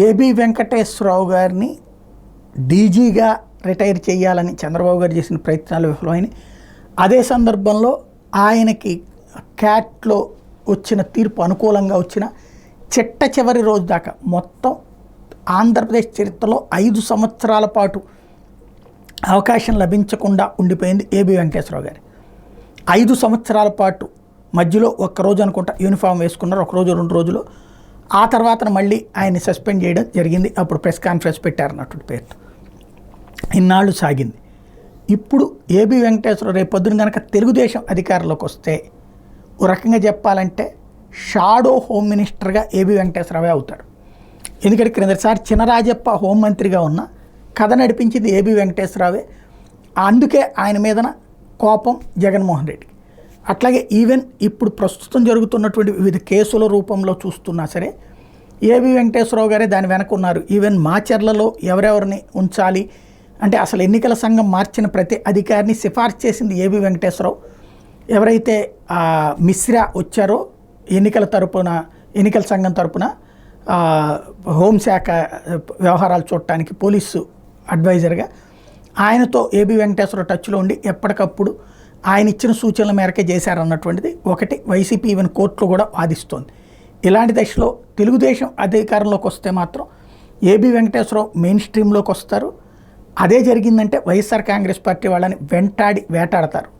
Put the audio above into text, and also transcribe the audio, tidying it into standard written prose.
AB Venkateswararao గారిని డీజీగా retire చేయాలని చంద్రబాబు గారు చేసిన ప్రయత్నాలు విఫలమైనవి. అదే సందర్భంలో ఆయనకి క్యాట్లో వచ్చిన తీర్పు అనుకూలంగా వచ్చిన చిట్ట చివరి రోజు దాకా మొత్తం ఆంధ్రప్రదేశ్ చరిత్రలో 5 సంవత్సరాల పాటు అవకాశం లభించకుండా ఉండిపోయింది ఏబి వెంకటేశ్వరరావు గారు. 5 సంవత్సరాల పాటు మధ్యలో ఒక్కరోజు అనుకుంటా యూనిఫామ్ వేసుకున్నారు, ఒకరోజు 2 రోజులు. ఆ తర్వాత మళ్ళీ ఆయన్ని సస్పెండ్ చేయడం జరిగింది. అప్పుడు ప్రెస్ కాన్ఫరెన్స్ పెట్టారన్నటువంటి పేరుతో ఇన్నాళ్ళు సాగింది. ఇప్పుడు ఏబి వెంకటేశ్వరరావు రేపు పొద్దున కనుక తెలుగుదేశం అధికారంలోకి వస్తే ఓ రకంగా చెప్పాలంటే షాడో హోమ్ మినిస్టర్గా ఏబి వెంకటేశ్వరరావే అవుతాడు. ఎందుకంటే క్రిందసారి చినరాజప్ప హోంమంత్రిగా ఉన్న కథ నడిపించింది ఏబి వెంకటేశ్వరరావే. అందుకే ఆయన మీదన కోపం జగన్మోహన్ రెడ్డికి. అట్లాగే ఈవెన్ ఇప్పుడు ప్రస్తుతం జరుగుతున్నటువంటి వివిధ కేసుల రూపంలో చూస్తున్నా సరే ఏబి వెంకటేశ్వరరావు గారే దాని వెనక ఉన్నారు. ఈవెన్ మాచర్లలో ఎవరెవరిని ఉంచాలి అంటే అసలు ఎన్నికల సంఘం మార్చిన ప్రతి అధికారిని సిఫార్సు చేసింది ఏబి వెంకటేశ్వరరావు. ఎవరైతే మిశ్రా వచ్చారో ఎన్నికల సంఘం తరపున హోంశాఖ వ్యవహారాలు చూడటానికి పోలీసు అడ్వైజర్గా ఆయనతో ఏబి వెంకటేశ్వరరావు టచ్లో ఉండి ఎప్పటికప్పుడు ఆయన ఇచ్చిన సూచనల మేరకే చేశారన్నటువంటిది ఒకటి వైసీపీ ఈవెన్ కోర్టులో కూడా వాదిస్తోంది. ఇలాంటి దశలో తెలుగుదేశం అధికారంలోకి వస్తే మాత్రం ఏబి వెంకటేశ్వరరావు మెయిన్ స్ట్రీమ్లోకి వస్తారు. అదే జరిగిందంటే వైఎస్ఆర్ కాంగ్రెస్ పార్టీ వాళ్ళని వెంటాడి వేటాడతారు.